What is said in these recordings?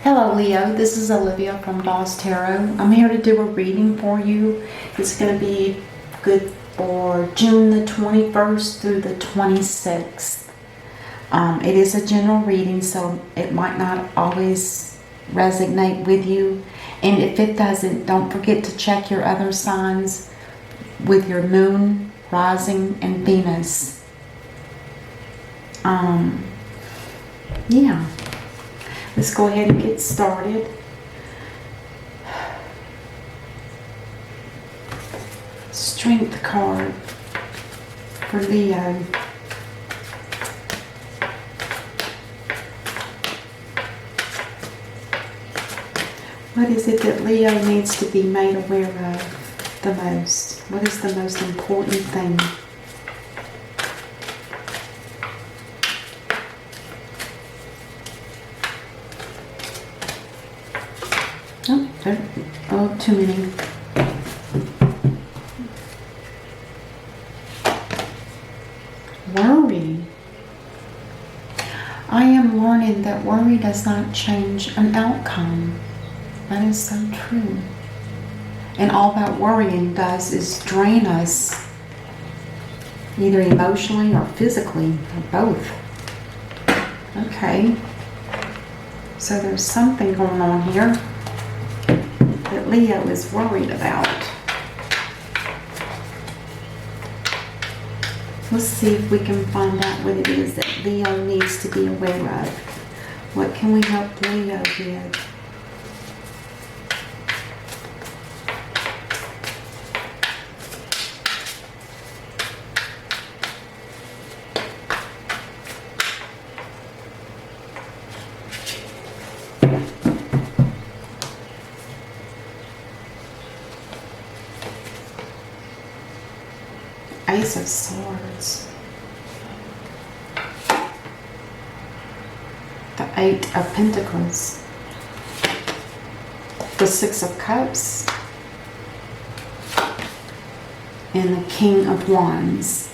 Hello Leo, this is Olivia from Boss Tarot. I'm here to do a reading for you. It's going to be good for June the 21st through the 26th. It is a general reading, so it might not always resonate with you. And if it doesn't, don't forget to check your other signs with your moon, rising, and Venus. Yeah. Let's go ahead and get started. Strength card for Leo. What is it that Leo needs to be made aware of the most? What is the most important thing? Oh, too many. Worry. I am learning that worry does not change an outcome. That is so true. And all that worrying does is drain us, either emotionally or physically, or both. Okay. So there's something going on here that Leo is worried about. Let's see if we can find out what it is that Leo needs to be aware of. What can we help Leo with? Ace of Swords. The Eight of Pentacles. The Six of Cups. And the King of Wands.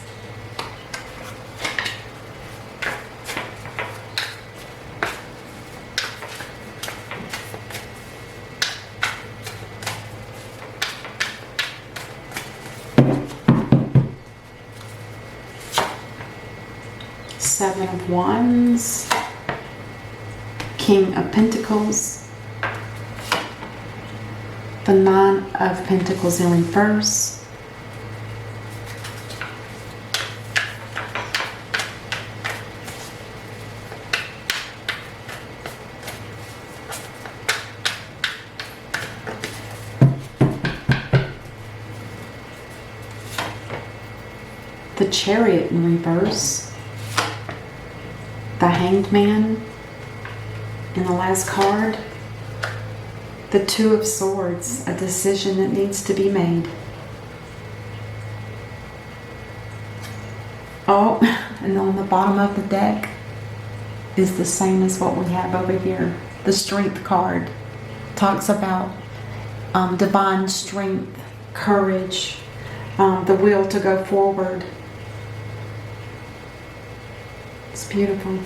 Seven of Wands, King of Pentacles, the Nine of Pentacles in reverse, the Chariot in reverse, the Hanged Man in the last card, the Two of Swords, a decision that needs to be made. Oh, and on the bottom of the deck is the same as what we have over here. The Strength card talks about divine strength, courage, the will to go forward. It's beautiful.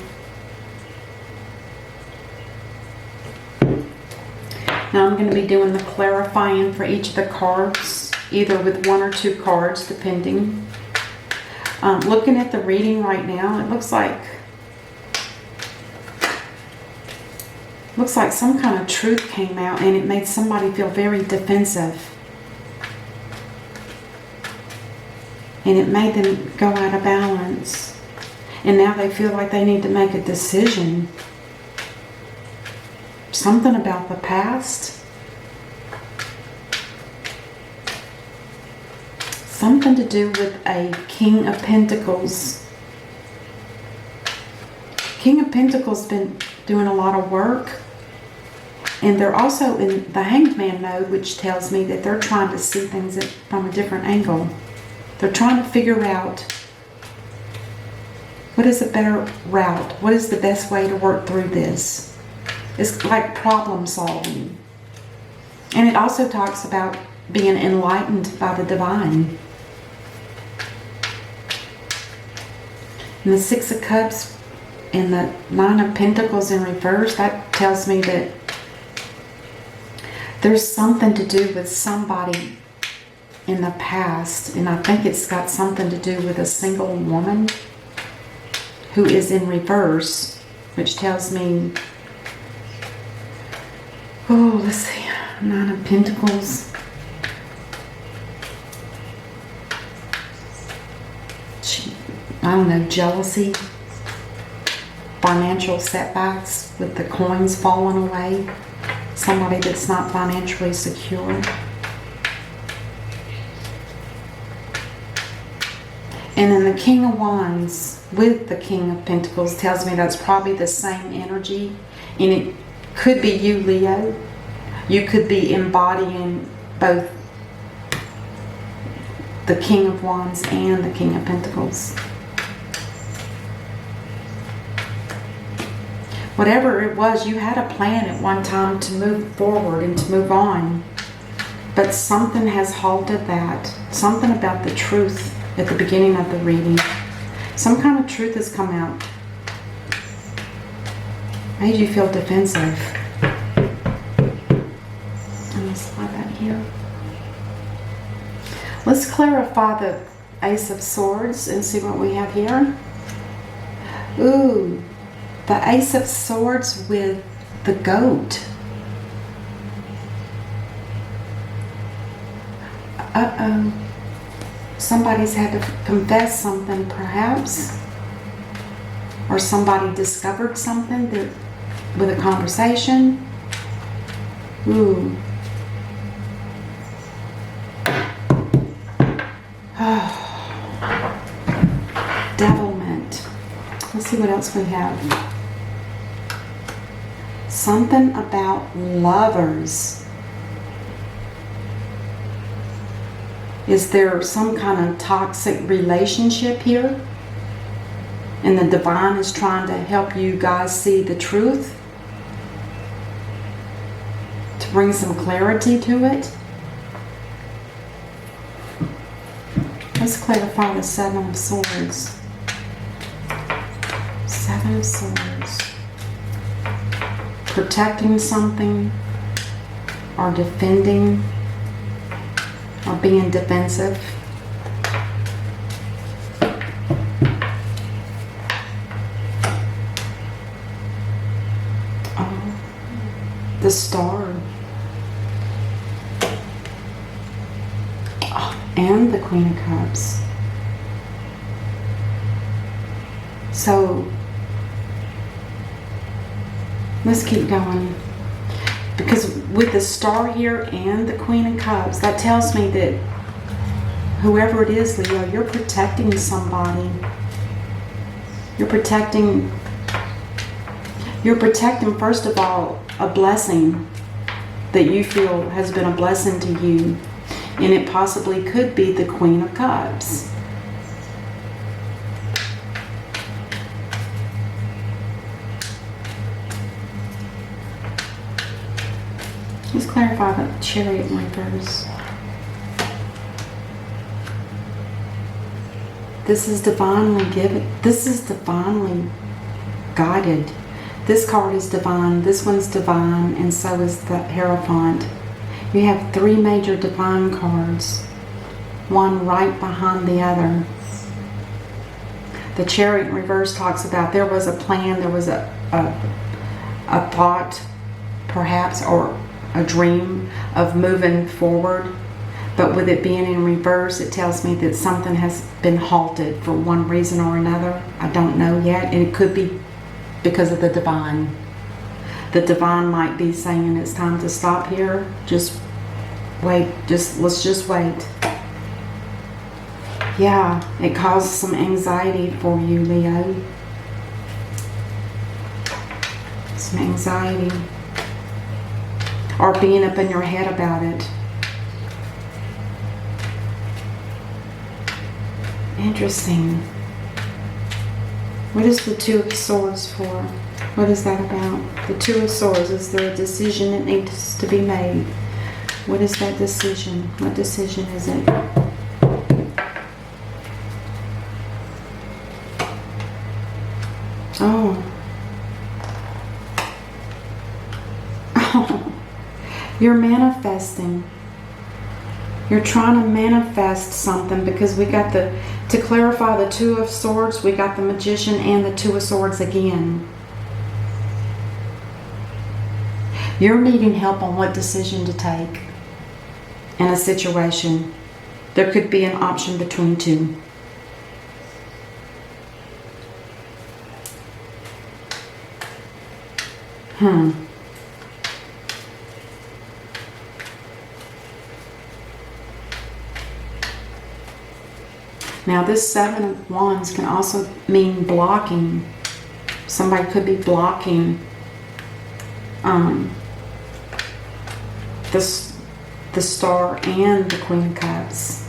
Now I'm going to be doing the clarifying for each of the cards, either with one or two cards, depending. Looking at the reading right now, it looks like some kind of truth came out and it made somebody feel very defensive. And it made them go out of balance. And now they feel like they need to make a decision. Something about the past. Something to do with a King of Pentacles. King of Pentacles been doing a lot of work. And they're also in the Hanged Man mode, which tells me that they're trying to see things from a different angle. They're trying to figure out what is a better route? What is the best way to work through this? It's like problem solving. And it also talks about being enlightened by the divine. And the Six of Cups And the Nine of Pentacles in reverse, that tells me that there's something to do with somebody in the past. And I think it's got something to do with a single woman who is in reverse, which tells me, oh, let's see, Nine of Pentacles. I don't know, jealousy, financial setbacks with the coins falling away, somebody that's not financially secure. And then the King of Wands with the King of Pentacles tells me that's probably the same energy. And it could be you, Leo. You could be embodying both the King of Wands and the King of Pentacles. Whatever it was, you had a plan at one time to move forward and to move on. But something has halted that. Something about the truth at the beginning of the reading. Some kind of truth has come out. Made you feel defensive. I'm going to slide that here. Let's clarify the Ace of Swords and see what we have here. Ooh. The Ace of Swords with the goat. Uh-oh. Somebody's had to confess something, perhaps. Or somebody discovered something that, with a conversation. Ooh. Devilment. Let's see what else we have. Something about lovers. Is there some kind of toxic relationship here? And the divine is trying to help you guys see the truth? To bring some clarity to it? Let's clarify the Seven of Swords. Seven of Swords. Protecting something, or defending, or being defensive. Oh, the Star. Oh, and the Queen of Cups. So, let's keep going. Because with the Star here and the Queen of Cups, that tells me that whoever it is, Leo, you're protecting somebody. You're protecting, first of all, a blessing that you feel has been a blessing to you. And it possibly could be the Queen of Cups. Let's clarify the Chariot in reverse. This is divinely given. This is divinely guided. This card is divine. This one's divine. And so is the Hierophant. You have three major divine cards. One right behind the other. The Chariot in reverse talks about there was a plan. There was a thought, perhaps, or a dream of moving forward, but with it being in reverse, it tells me that something has been halted for one reason or another. I don't know yet, and it could be because of the divine. The divine might be saying it's time to stop here. Just wait. Let's just wait. Yeah, it caused some anxiety for you, Leo. Some anxiety. Or being up in your head about it. Interesting. What is the Two of Swords for? What is that about? The Two of Swords, is there a decision that needs to be made? What is that decision? What decision is it? Oh. You're manifesting. You're trying to manifest something because we got to clarify the Two of Swords, we got the Magician and the Two of Swords again. You're needing help on what decision to take in a situation. There could be an option between two. Now this Seven of Wands can also mean blocking. Somebody could be blocking the Star and the Queen of Cups.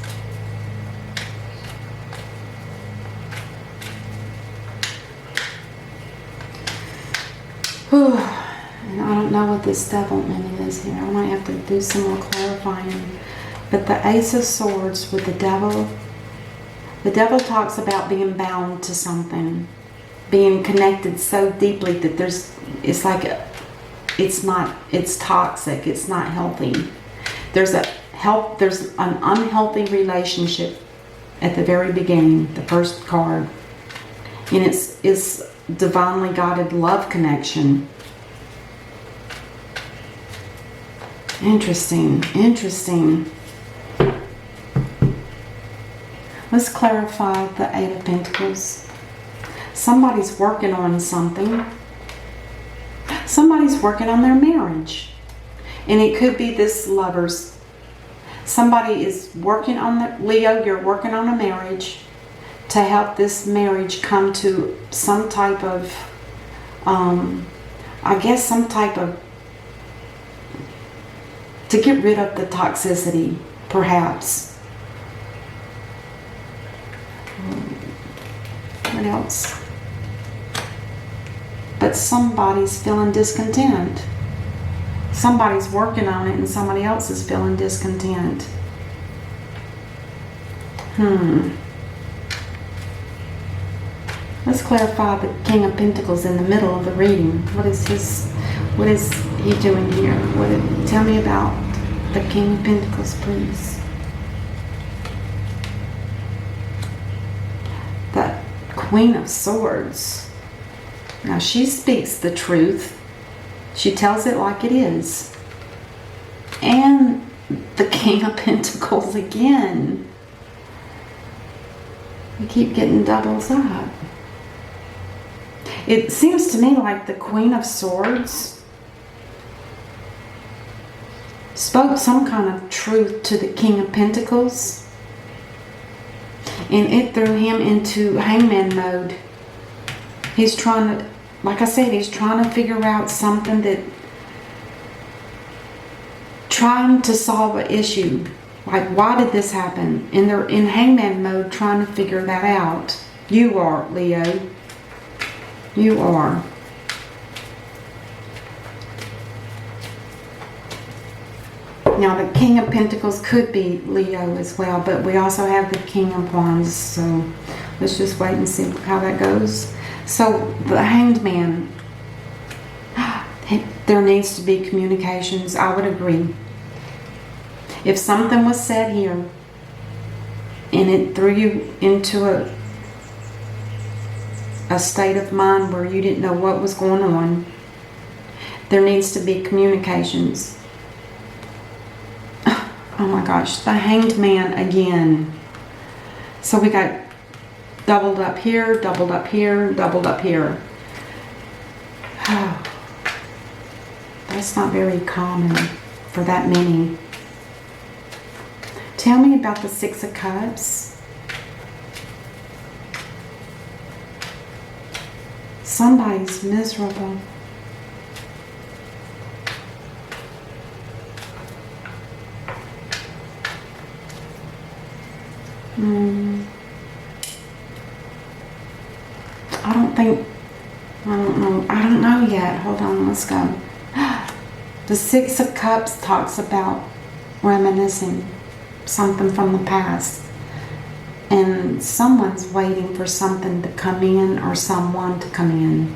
Whew. And I don't know what this devilment is here. I might have to do some more clarifying. But the Ace of Swords with the Devil talks about being bound to something, being connected so deeply that it's toxic, it's not healthy. There's an unhealthy relationship at the very beginning, the first card. And it's divinely guided love connection. Interesting. Let's clarify the Eight of Pentacles. Somebody's working on something. Somebody's working on their marriage. And it could be this lovers. Somebody is working on Leo, you're working on a marriage to help this marriage come to some type of, to get rid of the toxicity, perhaps. What else? But somebody's feeling discontent. Somebody's working on it and somebody else is feeling discontent. Let's clarify the King of Pentacles in the middle of the reading. What is he doing here? Tell me about the King of Pentacles, please. The Queen of Swords. Now she speaks the truth. She tells it like it is. And the King of Pentacles again. We keep getting doubles up. It seems to me like the Queen of Swords spoke some kind of truth to the King of Pentacles. And it threw him into hangman mode. He's trying to, like I said, he's trying to figure out something trying to solve an issue. Like, why did this happen? And they're in hangman mode trying to figure that out. You are, Leo. You are. Now, the King of Pentacles could be Leo as well, but we also have the King of Wands, so let's just wait and see how that goes. So, the Hanged Man, there needs to be communications. I would agree. If something was said here and it threw you into a state of mind where you didn't know what was going on, there needs to be communications. Oh my gosh, the Hanged Man again. So we got doubled up here, doubled up here, doubled up here. Oh, that's not very common for that many. Tell me about the Six of Cups. Somebody's miserable. I don't know yet. Hold on, let's go. The Six of Cups talks about reminiscing something from the past. And someone's waiting for something to come in or someone to come in.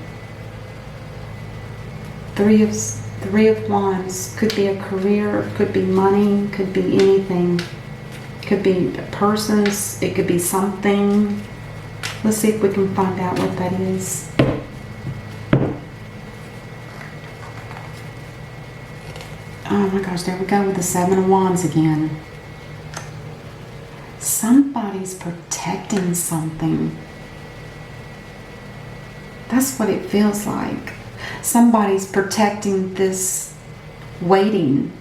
Three of Three of Wands could be a career, could be money, could be anything. Could be persons, it could be something. Let's see if we can find out what that is. Oh my gosh, there we go with the Seven of Wands again. Somebody's protecting something. That's what it feels like. Somebody's protecting this waiting,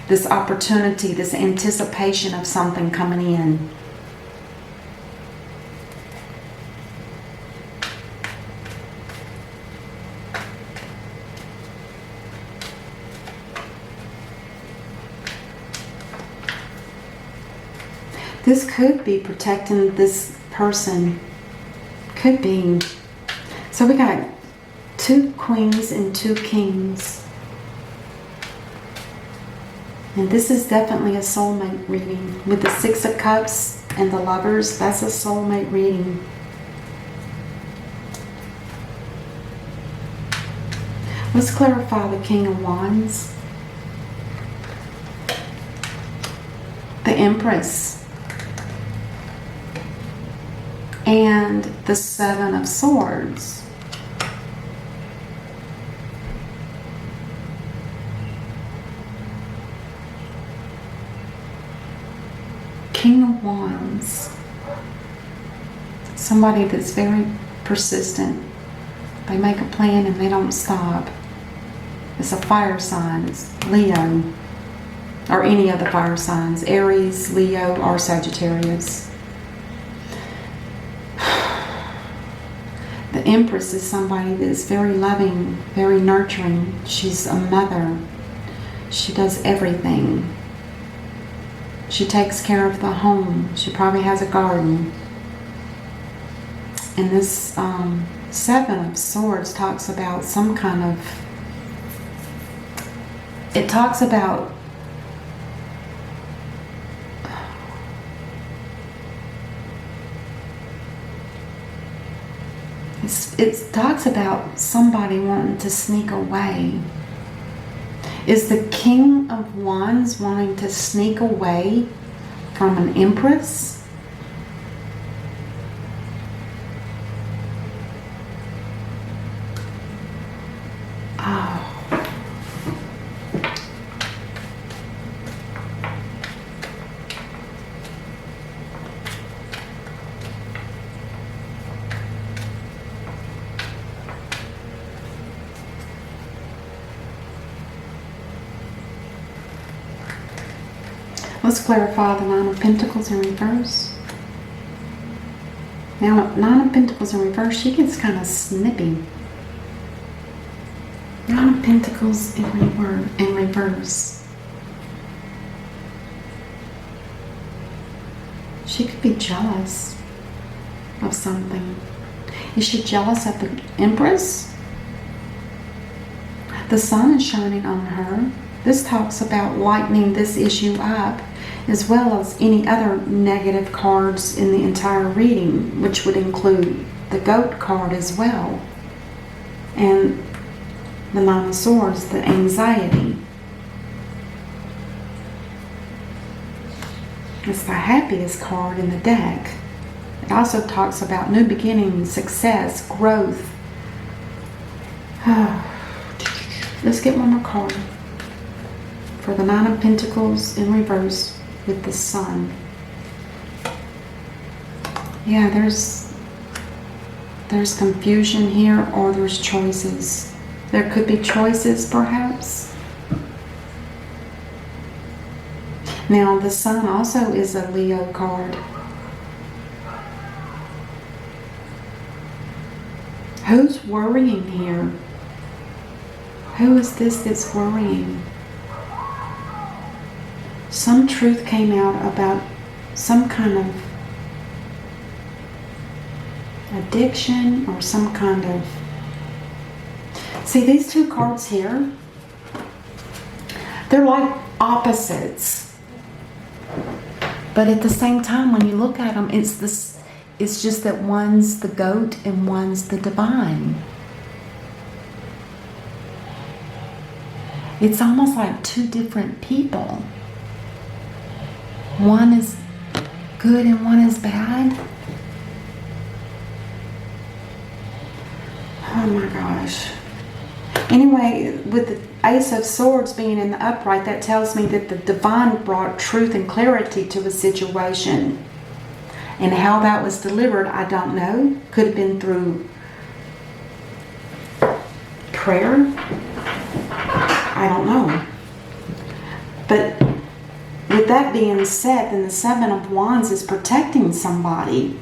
this opportunity, this anticipation of something coming in. This could be protecting this person. Could be. So we got 2 queens and 2 kings. And this is definitely a soulmate reading. With the 6 of Cups and the Lovers, that's a soulmate reading. Let's clarify the King of Wands. The Empress. And the 7 of Swords. King of Wands. Somebody that's very persistent. They make a plan and they don't stop. It's a fire sign. It's Leo. Or any of the fire signs. Aries, Leo, or Sagittarius. The Empress is somebody that is very loving, very nurturing. She's a mother. She does everything. She takes care of the home. She probably has a garden. And this 7 of Swords talks about some kind of... It talks about... It talks about somebody wanting to sneak away. Is the King of Wands wanting to sneak away from an Empress? Oh. Let's clarify the Nine of Pentacles in reverse. Now, Nine of Pentacles in reverse, she gets kind of snippy. Nine of Pentacles in reverse. She could be jealous of something. Is she jealous of the Empress? The sun is shining on her. This talks about lightening this issue up, as well as any other negative cards in the entire reading, which would include the Goat card as well. And the Nine of Swords, the anxiety. It's the happiest card in the deck. It also talks about new beginnings, success, growth. Let's get one more card for the Nine of Pentacles in reverse with the Sun. Yeah, there's confusion here, or there's choices. There could be choices, perhaps. Now, the Sun also is a Leo card. Who's worrying here? Who is this that's worrying? Some truth came out about some kind of addiction or some kind of... See, these two cards here, they're like opposites. But at the same time, when you look at them, it's just that one's the Goat and one's the Divine. It's almost like two different people. One is good and one is bad. Oh my gosh. Anyway, with the Ace of Swords being in the upright, that tells me that the divine brought truth and clarity to a situation. And how that was delivered, I don't know. Could have been through prayer. I don't know. But with that being said, then the Seven of Wands is protecting somebody.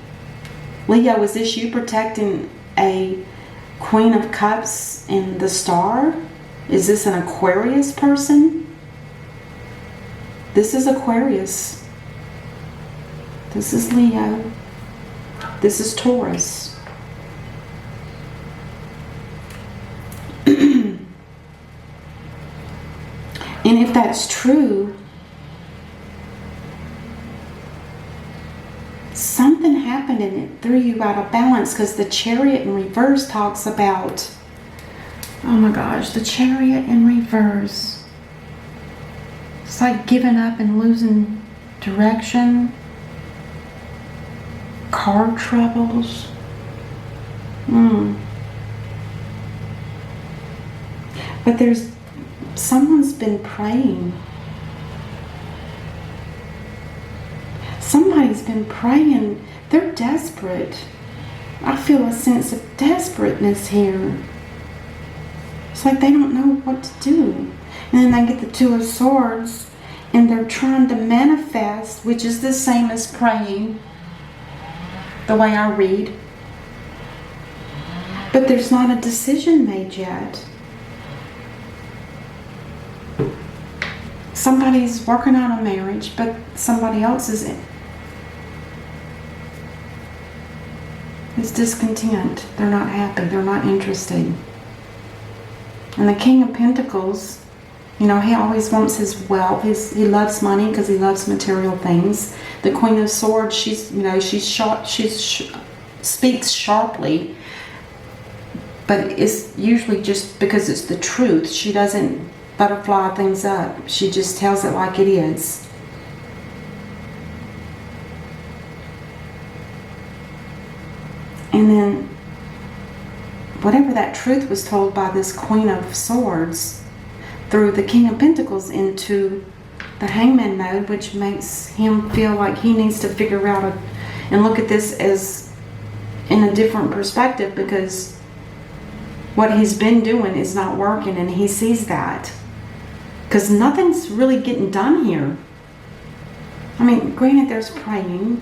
Leo, is this you protecting a Queen of Cups in the Star? Is this an Aquarius person? This is Aquarius. This is Leo. This is Taurus. And if that's true, something happened and it threw you out of balance, because the Chariot in reverse talks about, oh my gosh, the Chariot in reverse. It's like giving up and losing direction. Car troubles. But someone's been praying. Somebody's been praying. They're desperate. I feel a sense of desperateness here. It's like they don't know what to do. And then they get the Two of Swords and they're trying to manifest, which is the same as praying, the way I read. But there's not a decision made yet. Somebody's working on a marriage, but somebody else is discontent. They're not happy. They're not interested. And the King of Pentacles, he always wants his wealth. He loves money because he loves material things. The Queen of Swords, she's sharp. Speaks sharply, but it's usually just because it's the truth. She doesn't butterfly things up. She just tells it like it is. And then whatever that truth was told by this Queen of Swords through the King of Pentacles into the Hangman mode, which makes him feel like he needs to figure out and look at this as in a different perspective, because what he's been doing is not working, and he sees that. Because nothing's really getting done here. I mean, granted, there's praying,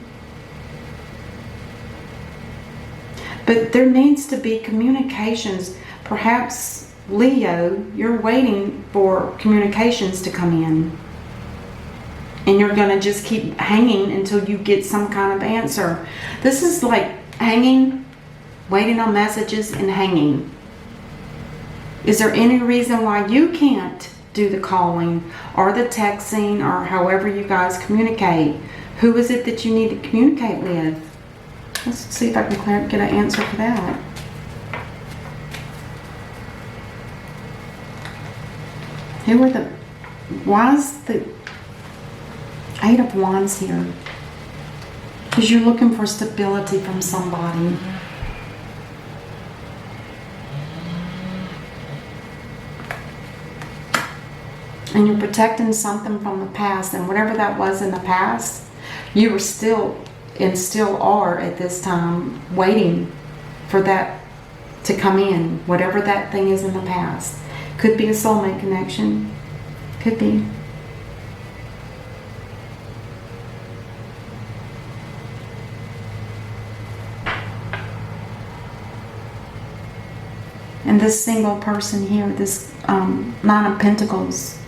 but there needs to be communications. Perhaps, Leo, you're waiting for communications to come in. And you're going to just keep hanging until you get some kind of answer. This is like hanging, waiting on messages and hanging. Is there any reason why you can't do the calling or the texting or however you guys communicate? Who is it that you need to communicate with? Let's see if I can get an answer for that. Why is the Eight of Wands here? Because you're looking for stability from somebody. And you're protecting something from the past, and whatever that was in the past, you were still and still are at this time waiting for that to come in, whatever that thing is in the past. Could be a soulmate connection. Could be. And this single person here, this Nine of Pentacles,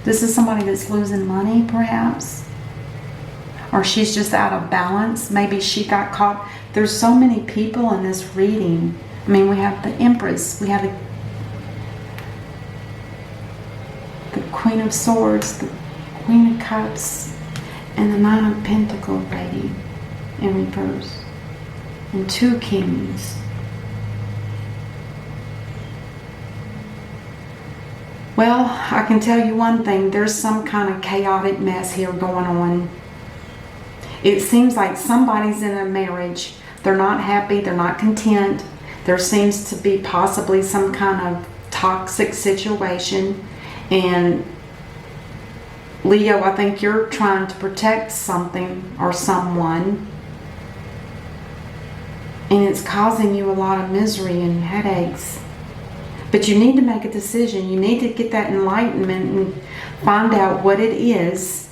this is somebody that's losing money, perhaps. Or she's just out of balance. Maybe she got caught. There's so many people in this reading. I mean, we have the Empress. We have the Queen of Swords, the Queen of Cups, and the Nine of Pentacles lady in reverse. And two Kings. Well, I can tell you one thing. There's some kind of chaotic mess here going on. It seems like somebody's in a marriage. They're not happy. They're not content. There seems to be possibly some kind of toxic situation. And Leo, I think you're trying to protect something or someone. And it's causing you a lot of misery and headaches. But you need to make a decision. You need to get that enlightenment and find out what it is.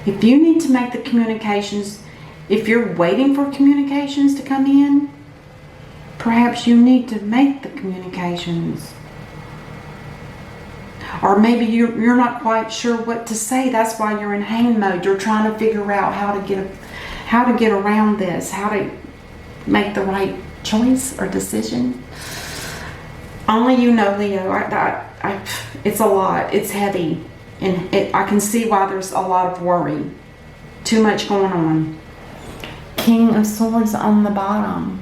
If you need to make the communications, if you're waiting for communications to come in, perhaps you need to make the communications. Or maybe you're not quite sure what to say. That's why you're in hang mode. You're trying to figure out how to get around this, how to make the right choice or decision. Only you know, Leo. It's a lot. It's heavy. And I can see why there's a lot of worry. Too much going on. King of Swords on the bottom.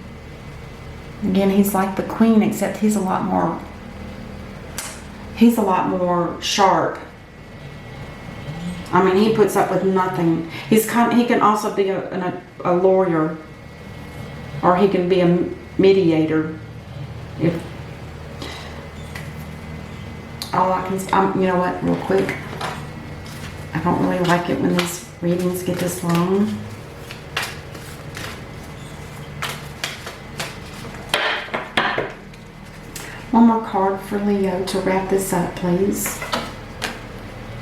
Again, he's like the Queen, except he's a lot more sharp. I mean, he puts up with nothing. He can also be a lawyer, or he can be a mediator. If all I can, you know what? Real quick, I don't really like it when these readings get this long. One more card for Leo to wrap this up, please.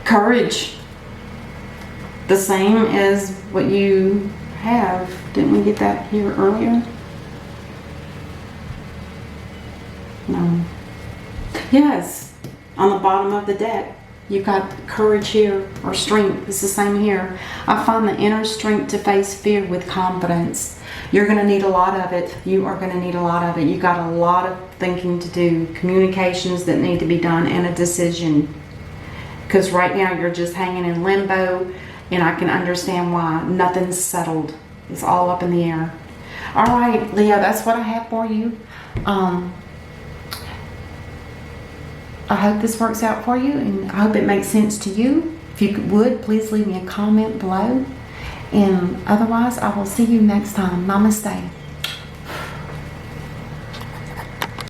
Courage. The same as what you have. Didn't we get that here earlier? No. Yes. On the bottom of the deck, you've got courage here, or strength. It's the same here. I find the inner strength to face fear with confidence. You're going to need a lot of it. You are going to need a lot of it. You got a lot of thinking to do, communications that need to be done, and a decision. Because right now you're just hanging in limbo, and I can understand why. Nothing's settled. It's all up in the air. All right, Leo, that's what I have for you. I hope this works out for you, and I hope it makes sense to you. If you would, please leave me a comment below. And otherwise, I will see you next time. Namaste.